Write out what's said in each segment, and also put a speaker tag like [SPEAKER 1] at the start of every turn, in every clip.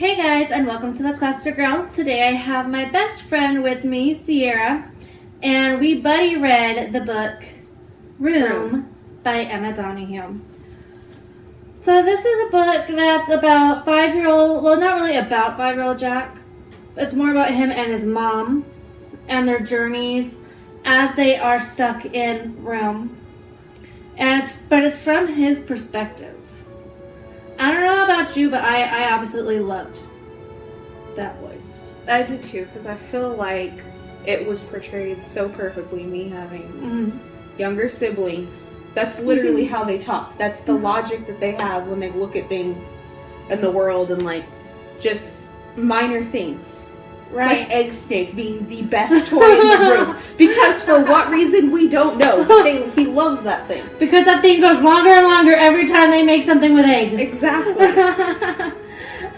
[SPEAKER 1] Hey guys, and welcome to the Cluster Girl. Today I have my best friend with me, Sierra, and we buddy read the book Room by Emma Donoghue. So this is a book that's about 5-year-old, well, not really about 5-year-old Jack. It's more about him and his mom and their journeys as they are stuck in Room. And it's from his perspective. I don't know about you, but I absolutely loved that voice.
[SPEAKER 2] I did too, because I feel like it was portrayed so perfectly, me having younger siblings. That's literally how they talk. That's the logic that they have when they look at things in the world and, like, just minor things.
[SPEAKER 1] Right.
[SPEAKER 2] Like Egg Snake being the best toy in the room. Because for what reason, we don't know. He loves that thing.
[SPEAKER 1] Because that thing goes longer and longer every time they make something with eggs.
[SPEAKER 2] Exactly.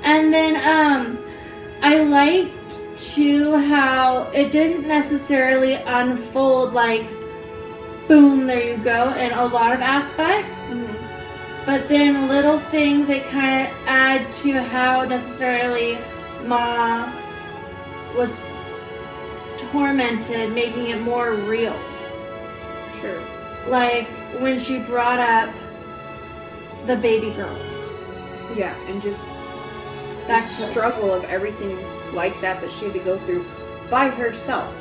[SPEAKER 1] And then, I liked, too, how it didn't necessarily unfold like, boom, there you go, in a lot of aspects. Mm-hmm. But then little things that kind of add to how necessarily Ma was tormented, making it more real.
[SPEAKER 2] True.
[SPEAKER 1] Like when she brought up the baby girl.
[SPEAKER 2] Yeah, and just the struggle of everything like that she had to go through by herself.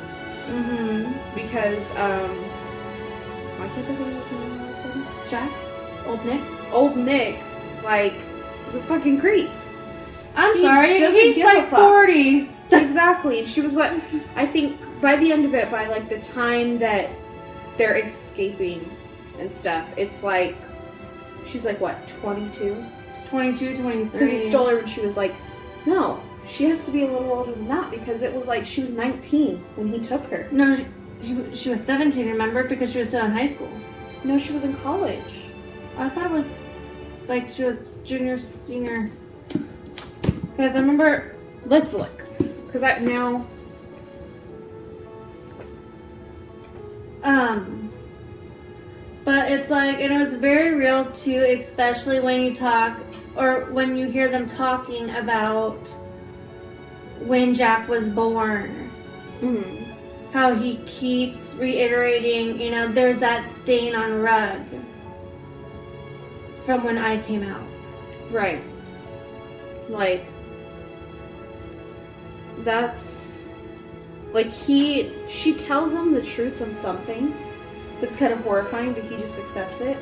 [SPEAKER 1] Mm-hmm.
[SPEAKER 2] Because, why can't I think of his name all of a sudden?
[SPEAKER 1] Jack? Old Nick?
[SPEAKER 2] Old Nick, like, is a fucking creep.
[SPEAKER 1] I'm sorry, he's like 40.
[SPEAKER 2] Exactly. And she was I think by the end of it, by like the time that they're escaping and stuff, it's like, she's like what, 22?
[SPEAKER 1] 22, 23.
[SPEAKER 2] Because he stole her when she was like, no, she has to be a little older than that, because it was like she was 19 when he took her.
[SPEAKER 1] No, she was 17, remember? Because she was still in high school.
[SPEAKER 2] No, she was in college.
[SPEAKER 1] I thought it was like she was junior, senior. Because I remember...
[SPEAKER 2] Let's look. Because now...
[SPEAKER 1] But it's like, it's very real too, especially when you talk, or when you hear them talking about when Jack was born. Mm-hmm. How he keeps reiterating, there's that stain on rug from when I came out.
[SPEAKER 2] Right. Like, that's, like, she tells him the truth on some things. That's kind of horrifying, but he just accepts it.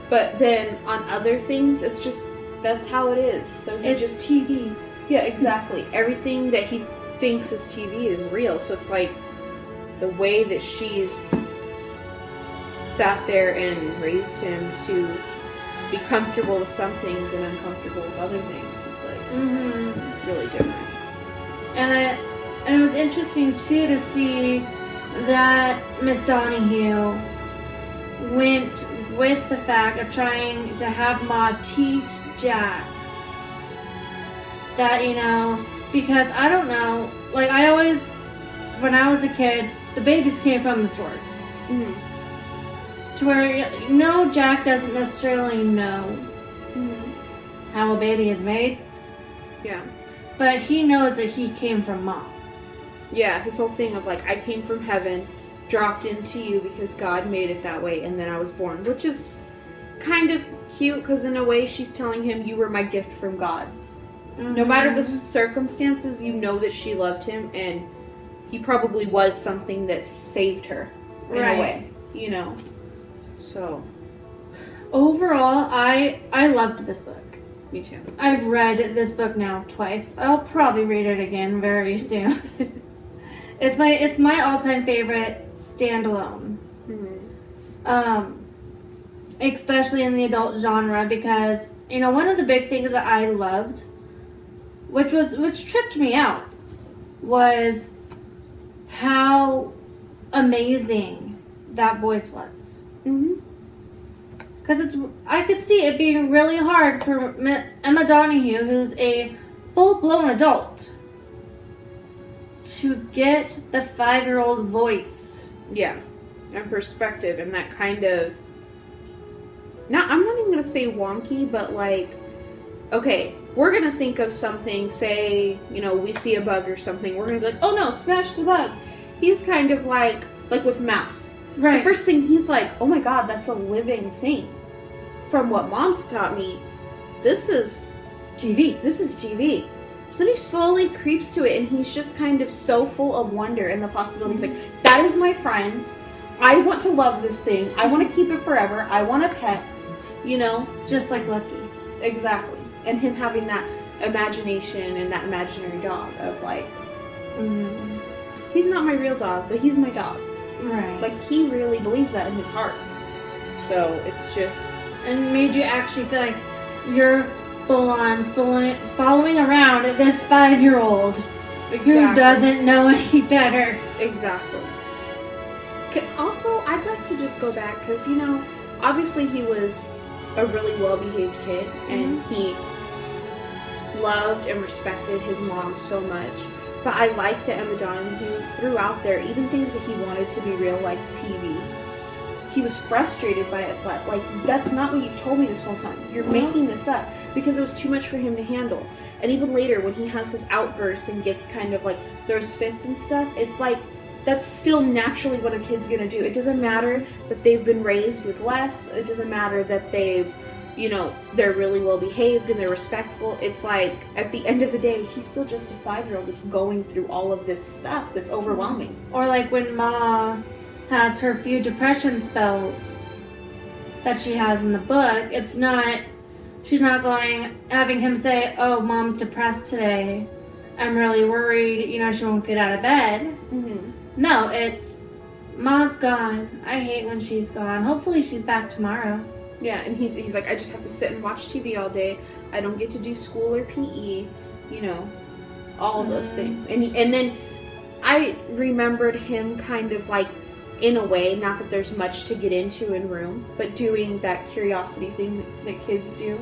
[SPEAKER 2] But then on other things, it's just, that's how it is. So
[SPEAKER 1] it's just TV.
[SPEAKER 2] Yeah, exactly. Everything that he thinks is TV is real. So it's like the way that she's sat there and raised him to be comfortable with some things and uncomfortable with other things. It's like really different.
[SPEAKER 1] And it was interesting too to see that Miss Donoghue went with the fact of trying to have Ma teach Jack that, because I don't know, like I always, when I was a kid, the babies came from the sword. Mm-hmm. To where, Jack doesn't necessarily know how a baby is made.
[SPEAKER 2] Yeah.
[SPEAKER 1] But he knows that he came from Ma.
[SPEAKER 2] Yeah, his whole thing of like, I came from heaven, dropped into you because God made it that way, and then I was born. Which is kind of cute, because in a way she's telling him, you were my gift from God. Mm-hmm. No matter the circumstances, you know that she loved him, and he probably was something that saved her, in a way, So,
[SPEAKER 1] overall, I loved this book.
[SPEAKER 2] Me too.
[SPEAKER 1] I've read this book now twice. I'll probably read it again very soon. It's my all-time favorite standalone. Mm-hmm. Especially in the adult genre, because one of the big things that I loved, which tripped me out, was how amazing that voice was. Mm-hmm. Because I could see it being really hard for Emma Donoghue, who's a full-blown adult, to get the 5-year-old voice.
[SPEAKER 2] Yeah, and perspective, and that kind of... I'm not even going to say wonky, but like... Okay, we're going to think of something, say, you know, we see a bug or something, we're going to be like, oh no, smash the bug. He's kind of like with mouse.
[SPEAKER 1] Right.
[SPEAKER 2] The first thing he's like, oh my god, that's a living thing. From what mom's taught me, this is
[SPEAKER 1] TV.
[SPEAKER 2] This is TV. So then he slowly creeps to it, and he's just kind of so full of wonder and the possibilities. Like, that is my friend. I want to love this thing. I want to keep it forever. I want a pet. You know?
[SPEAKER 1] Just like Lucky.
[SPEAKER 2] Exactly. And him having that imagination and that imaginary dog of like, he's not my real dog, but he's my dog.
[SPEAKER 1] Right.
[SPEAKER 2] Like, he really believes that in his heart. So, it's just...
[SPEAKER 1] And made you actually feel like you're full-on following around this 5-year-old who doesn't know any better.
[SPEAKER 2] Exactly. Also, I'd like to just go back, because, you know, obviously he was a really well-behaved kid, and he loved and respected his mom so much. But I like that Emma Donahue threw out there even things that he wanted to be real, like TV. He was frustrated by it, but like, that's not what you've told me this whole time. You're making this up, because it was too much for him to handle. And even later, when he has his outbursts and gets kind of like throws fits and stuff, it's like, that's still naturally what a kid's gonna do. It doesn't matter that they've been raised with less. It doesn't matter that they've, you know, they're really well behaved and they're respectful. It's like, at the end of the day, he's still just a 5-year-old that's going through all of this stuff that's overwhelming.
[SPEAKER 1] Or like when Ma has her few depression spells that she has in the book, it's not, she's not having him say, oh, Mom's depressed today. I'm really worried, you know, she won't get out of bed. No, it's, Ma's gone. I hate when she's gone. Hopefully she's back tomorrow.
[SPEAKER 2] Yeah, and he's like, I just have to sit and watch TV all day. I don't get to do school or PE, you know, all of those things. And then I remembered him kind of like, in a way, not that there's much to get into in room, but doing that curiosity thing that kids do.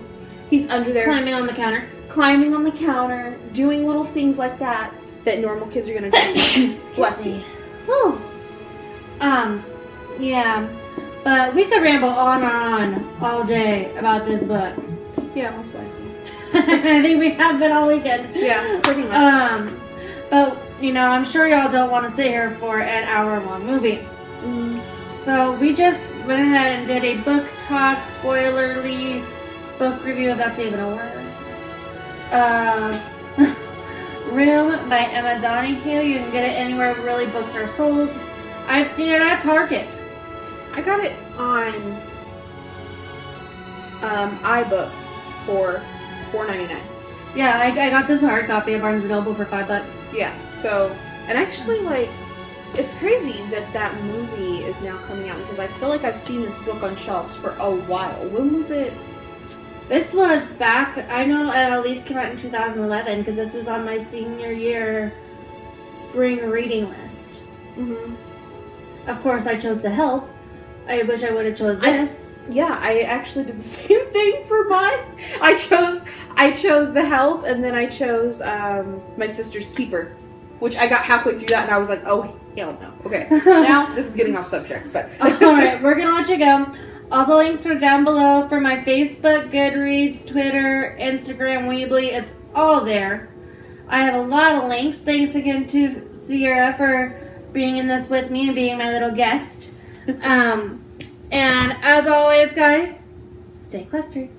[SPEAKER 2] He's under there.
[SPEAKER 1] Climbing on the counter,
[SPEAKER 2] doing little things like that normal kids are going to do. Bless you.
[SPEAKER 1] Whew. Yeah. But we could ramble on and on all day about this book.
[SPEAKER 2] Yeah, most likely.
[SPEAKER 1] I think we have been all weekend.
[SPEAKER 2] Yeah, pretty much.
[SPEAKER 1] But, you know, I'm sure y'all don't want to sit here for an hour-long movie. So we just went ahead and did a book talk, spoilerly book review, if that's even a word. Room by Emma Donahue. You can get it anywhere really books are sold. I've seen it at Target.
[SPEAKER 2] I got it on iBooks for $4.99.
[SPEAKER 1] Yeah, I got this hard copy at Barnes & Noble for $5.
[SPEAKER 2] Yeah, so, and actually, like, it's crazy that movie is now coming out, because I feel like I've seen this book on shelves for a while. When was it?
[SPEAKER 1] This was back, I know it at least came out in 2011, because this was on my senior year spring reading list. Of course, I chose The Help. I wish I would have chose this.
[SPEAKER 2] I actually did the same thing for mine. I chose The Help, and then I chose My Sister's Keeper, which I got halfway through that, and I was like, oh, hell no. Okay, now this is getting off subject, but...
[SPEAKER 1] Alright, we're gonna let you go. All the links are down below for my Facebook, Goodreads, Twitter, Instagram, Weebly. It's all there. I have a lot of links. Thanks again to Sierra for being in this with me and being my little guest. And as always, guys, stay clustered.